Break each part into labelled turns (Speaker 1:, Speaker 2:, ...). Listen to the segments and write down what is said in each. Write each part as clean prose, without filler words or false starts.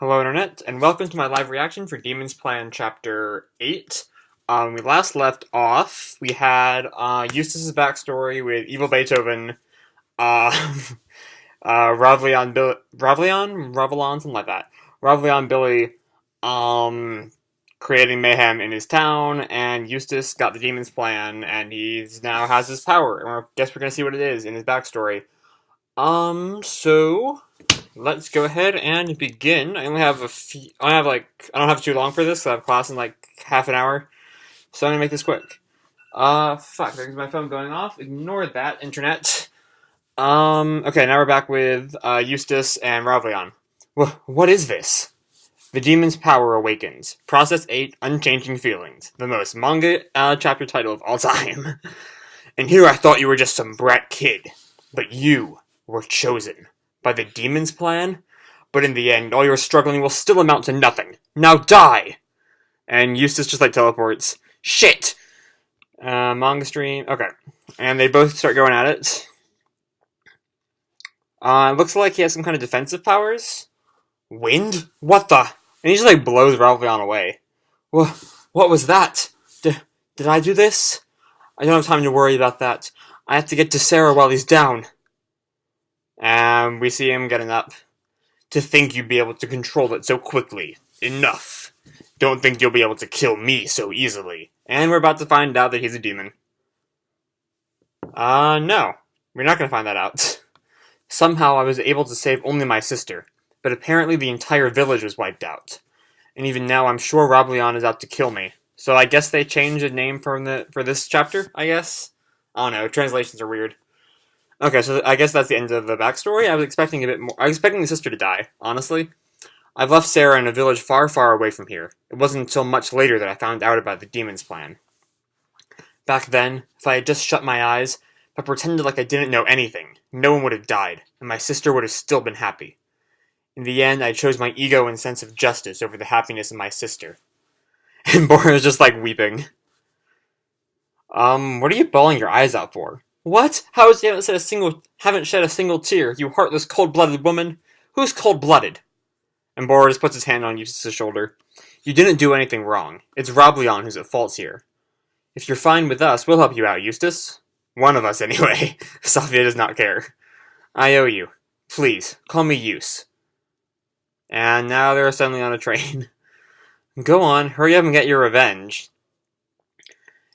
Speaker 1: Hello Internet, and welcome to my live reaction for Demon's Plan Chapter 8. We last left off, we had Eustass's backstory with Evil Beethoven, uh, Roblion, something like that. Roblion Billy, creating mayhem in his town, and Eustass got the Demon's Plan, and he's now has his power, and I guess we're gonna see what it is in his backstory. So let's go ahead and begin. I only have I don't have too long for this, so I have class in like half an hour. So I'm gonna make this quick. Fuck, there's my phone going off. Ignore that, internet. Okay, now we're back with, Eustass and Roblion. What is this? The demon's power awakens. Process 8, Unchanging Feelings. The most manga, chapter title of all time. And here I thought you were just some brat kid. But you were chosen by the demon's plan? But in the end, all your struggling will still amount to nothing. Now die! And Eustass just like teleports. Shit! Manga stream. Okay. And they both start going at it. It looks like he has some kind of defensive powers. Wind? What the? And he just like blows Roblion away. What was that? Did I do this? I don't have time to worry about that. I have to get to Sarah while he's down. And we see him getting up. To think you'd be able to control it so quickly. Enough. Don't think you'll be able to kill me so easily. And we're about to find out that he's a demon. No. We're not gonna find that out. Somehow I was able to save only my sister. But apparently the entire village was wiped out. And even now I'm sure Roblion is out to kill me. So I guess they changed the name for this chapter, I guess? I don't know, translations are weird. Okay, so I guess that's the end of the backstory. I was expecting a bit more. I was expecting the sister to die, honestly. I've left Sarah in a village far, far away from here. It wasn't until much later that I found out about the demon's plan. Back then, if I had just shut my eyes, but pretended like I didn't know anything, no one would have died, and my sister would have still been happy. In the end, I chose my ego and sense of justice over the happiness of my sister. And Boro is just like weeping. What are you bawling your eyes out for? What? How is you haven't shed a single tear, you heartless, cold-blooded woman? Who's cold-blooded? And Boro just puts his hand on Eustass's shoulder. You didn't do anything wrong. It's Roblion who's at fault here. If you're fine with us, we'll help you out, Eustass. One of us, anyway. Sophia does not care. I owe you. Please, call me Euse. And now they're suddenly on a train. Go on, hurry up and get your revenge.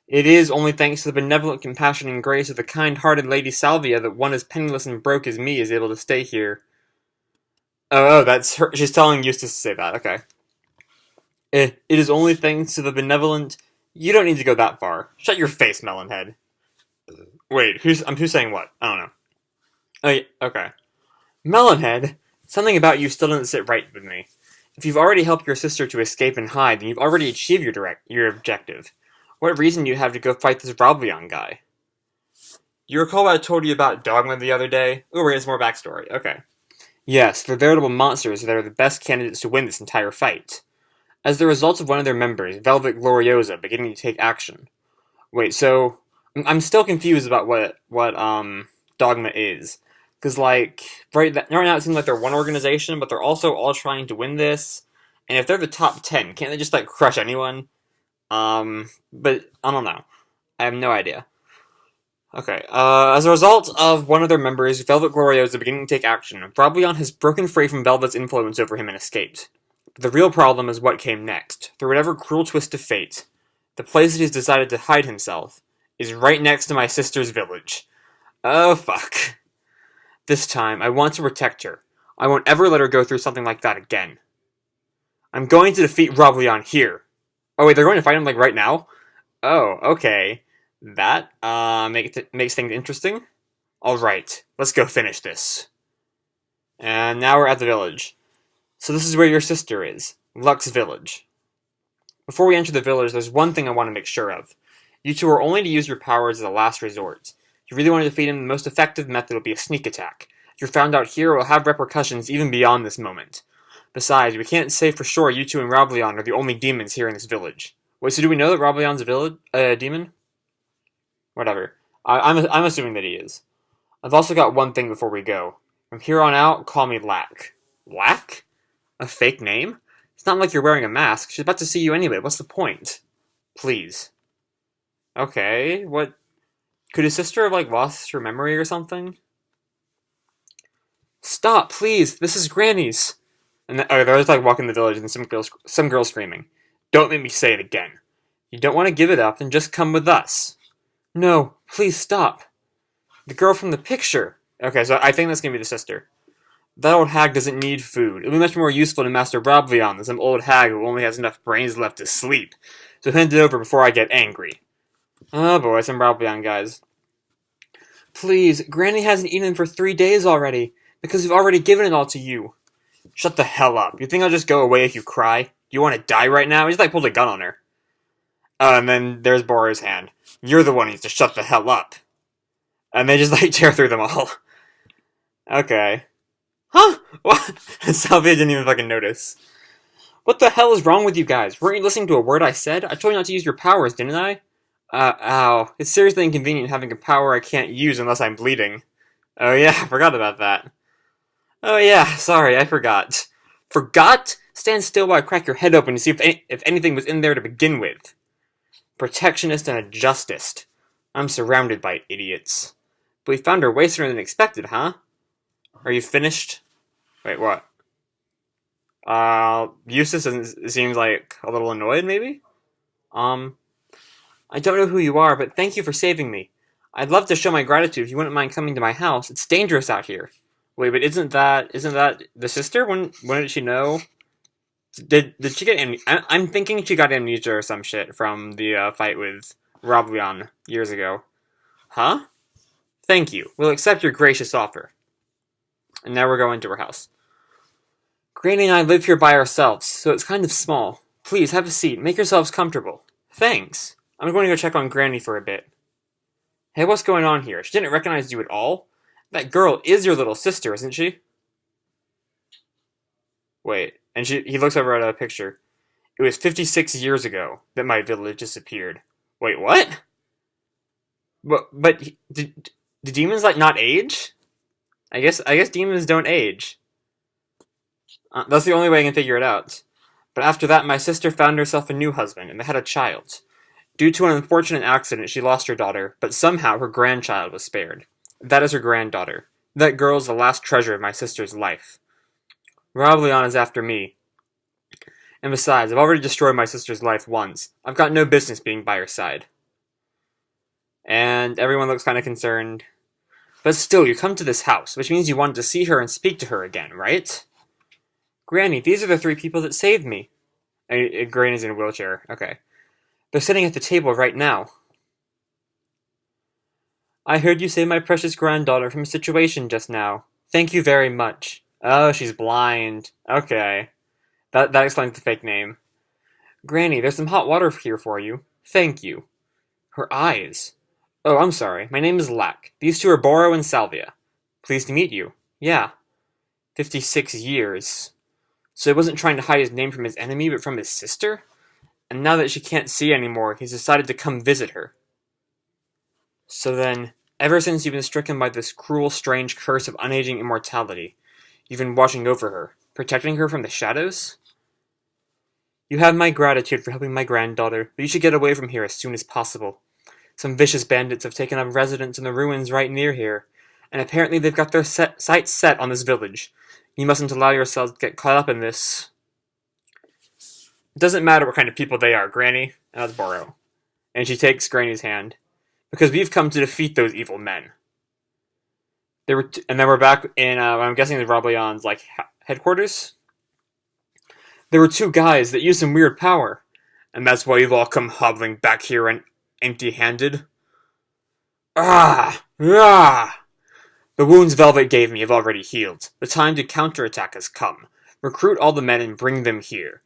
Speaker 1: It is only thanks to the benevolent compassion and grace of the kind-hearted Lady Salvia that one as penniless and broke as me is able to stay here. Oh, that's her. She's telling Eustass to say that, okay. It is only thanks to the benevolent... You don't need to go that far. Shut your face, Melonhead. Wait, who's saying what? I don't know. Oh, yeah, okay. Melonhead? Something about you still doesn't sit right with me. If you've already helped your sister to escape and hide, then you've already achieved your objective. What reason do you have to go fight this Roblion guy? You recall what I told you about Dogma the other day? Oh, we're getting some more backstory. Okay. Yes, they're veritable monsters that are the best candidates to win this entire fight. As the result of one of their members, Velvet Gloriosa, beginning to take action. Wait, so... I'm still confused about what Dogma is. Because, like, right now it seems like they're one organization, but they're also all trying to win this. And if they're the top 10, can't they just, like, crush anyone? But I don't know. I have no idea. Okay, as a result of one of their members, Velvet Gloriosa beginning to take action, Roblion has broken free from Velvet's influence over him and escaped. But the real problem is what came next. Through whatever cruel twist of fate, the place that he's decided to hide himself is right next to my sister's village. Oh, fuck. This time, I want to protect her. I won't ever let her go through something like that again. I'm going to defeat Roblion here. Oh, wait, they're going to fight him, like, right now? Oh, okay. That, makes things interesting. Alright, let's go finish this. And now we're at the village. So this is where your sister is. Lux Village. Before we enter the village, there's one thing I want to make sure of. You two are only to use your powers as a last resort. If you really want to defeat him, the most effective method will be a sneak attack. If you're found out here, it will have repercussions even beyond this moment. Besides, we can't say for sure you two and Roblion are the only demons here in this village. Wait, so do we know that Roblion's a demon? Whatever. I'm assuming that he is. I've also got one thing before we go. From here on out, call me Lack. Lack? A fake name? It's not like you're wearing a mask. She's about to see you anyway. What's the point? Please. Okay, what? Could his sister have, like, lost her memory or something? Stop, please! This is Granny's! And they're just, like, walking the village and some girls screaming. Don't make me say it again. You don't want to give it up, then just come with us. No, please stop. The girl from the picture. Okay, so I think that's gonna be the sister. That old hag doesn't need food. It'll be much more useful to Master Roblion than some old hag who only has enough brains left to sleep. So hand it over before I get angry. Oh boy, some Roblion guys. Please, Granny hasn't eaten for 3 days already, because we've already given it all to you. Shut the hell up. You think I'll just go away if you cry? You want to die right now? He just, like, pulled a gun on her. Oh, and then there's Boro's hand. You're the one who needs to shut the hell up. And they just, like, tear through them all. Okay. Huh? What? Salvia didn't even fucking notice. What the hell is wrong with you guys? Weren't you listening to a word I said? I told you not to use your powers, didn't I? Ow. It's seriously inconvenient having a power I can't use unless I'm bleeding. Oh yeah, I forgot about that. Oh yeah, sorry, I forgot. Forgot? Stand still while I crack your head open to see if anything was in there to begin with. Protectionist and a justist. I'm surrounded by idiots. But we found her way sooner than expected, huh? Are you finished? Wait, what? Eustass seems like a little annoyed, maybe? I don't know who you are, but thank you for saving me. I'd love to show my gratitude if you wouldn't mind coming to my house. It's dangerous out here. Wait, but isn't that the sister? When did she know? Did she get amnesia? I'm thinking she got amnesia or some shit from the fight with Roblion years ago. Huh? Thank you. We'll accept your gracious offer. And now we're going to her house. Granny and I live here by ourselves, so it's kind of small. Please, have a seat. Make yourselves comfortable. Thanks. I'm going to go check on Granny for a bit. Hey, what's going on here? She didn't recognize you at all? That girl is your little sister, isn't she? Wait, and he looks over at a picture. It was 56 years ago that my village disappeared. Wait, what? But did demons, like, not age? I guess demons don't age. That's the only way I can figure it out. But after that, my sister found herself a new husband, and they had a child. Due to an unfortunate accident, she lost her daughter, but somehow her grandchild was spared. That is her granddaughter. That girl is the last treasure of my sister's life. Roblion is after me. And besides, I've already destroyed my sister's life once. I've got no business being by her side. And everyone looks kind of concerned. But still, you come to this house, which means you wanted to see her and speak to her again, right? Granny, these are the 3 people that saved me. Granny's in a wheelchair. Okay. They're sitting at the table right now. I heard you save my precious granddaughter from a situation just now. Thank you very much. Oh, she's blind. Okay. That explains the fake name. Granny, there's some hot water here for you. Thank you. Her eyes. Oh, I'm sorry. My name is Lack. These 2 are Boro and Salvia. Pleased to meet you. Yeah. 56 years. So he wasn't trying to hide his name from his enemy, but from his sister? And now that she can't see anymore, he's decided to come visit her. So then, ever since you've been stricken by this cruel, strange curse of unaging immortality, you've been watching over her, protecting her from the shadows? You have my gratitude for helping my granddaughter, but you should get away from here as soon as possible. Some vicious bandits have taken up residence in the ruins right near here, and apparently they've got their sights set on this village. You mustn't allow yourselves to get caught up in this. It doesn't matter what kind of people they are, Granny. And that's Boro. And she takes Granny's hand. Because we've come to defeat those evil men. And then we're back in, I'm guessing the Roblion's, like, headquarters? There were 2 guys that used some weird power. And that's why you've all come hobbling back here and empty-handed? Ah! Ah! The wounds Velvet gave me have already healed. The time to counterattack has come. Recruit all the men and bring them here.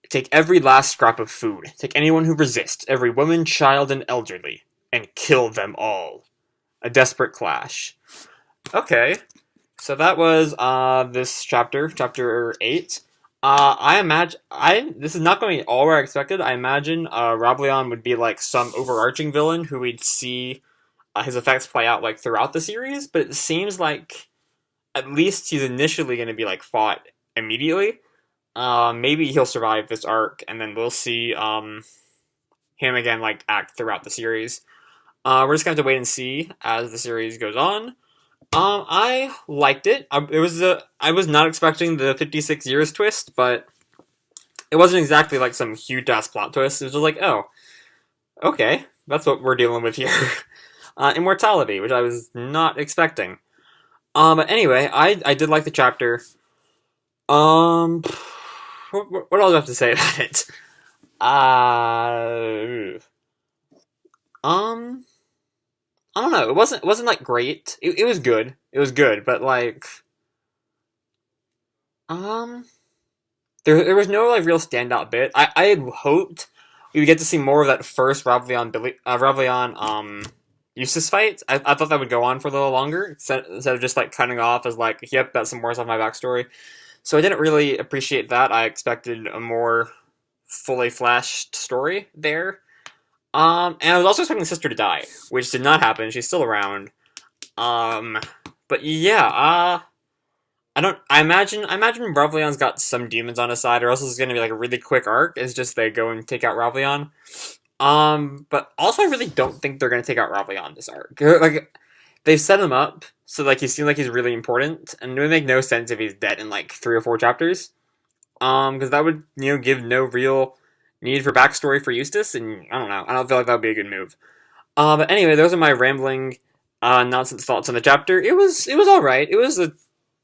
Speaker 1: Take every last scrap of food. Take anyone who resists, every woman, child, and elderly. And kill them all. A desperate clash. Okay. So that was, this chapter. Chapter 8. I imagine... This is not going to be all where I expected. I imagine, Roblion would be, like, some overarching villain who we'd see... his effects play out, like, throughout the series, but it seems like at least he's initially going to be, like, fought immediately. Maybe he'll survive this arc, and then we'll see him again like act throughout the series. We're just gonna have to wait and see as the series goes on. I liked it. I was not expecting the 56 years twist, but it wasn't exactly like some huge ass plot twist. It was just like, oh, okay, that's what we're dealing with here. Immortality, which I was not expecting. But anyway, I did like the chapter. Um, what else do I have to say about it? Uh, um, I don't know. It wasn't like great. It was good. It was good, but like, um, there was no like real standout bit. I had hoped we would get to see more of that first Roblion Eustass fight. I thought that would go on for a little longer instead of just like cutting off as like, yep, that's some more stuff my backstory. So I didn't really appreciate that. I expected a more fully fleshed story there. And I was also expecting the sister to die, which did not happen. She's still around. Um, but yeah, I imagine Roblion's got some demons on his side, or else it's gonna be like a really quick arc. It's just they go and take out Roblion. But also I really don't think they're gonna take out Roblion this arc. Like, they've set him up so like he seems like he's really important, and it would make no sense if he's dead in like 3 or 4 chapters. Because that would give no real need for backstory for Eustass, and I don't know. I don't feel like that would be a good move. But anyway, those are my rambling, nonsense thoughts on the chapter. It was all right. It was a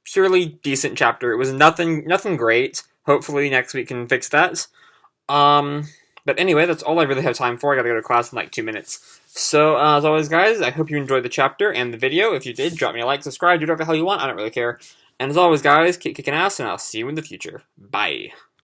Speaker 1: purely decent chapter. It was nothing great. Hopefully next week can fix that. But anyway, that's all I really have time for. I gotta go to class in like 2 minutes. So, as always, guys, I hope you enjoyed the chapter and the video. If you did, drop me a like, subscribe, do whatever the hell you want. I don't really care. And as always, guys, keep kicking ass, and I'll see you in the future. Bye.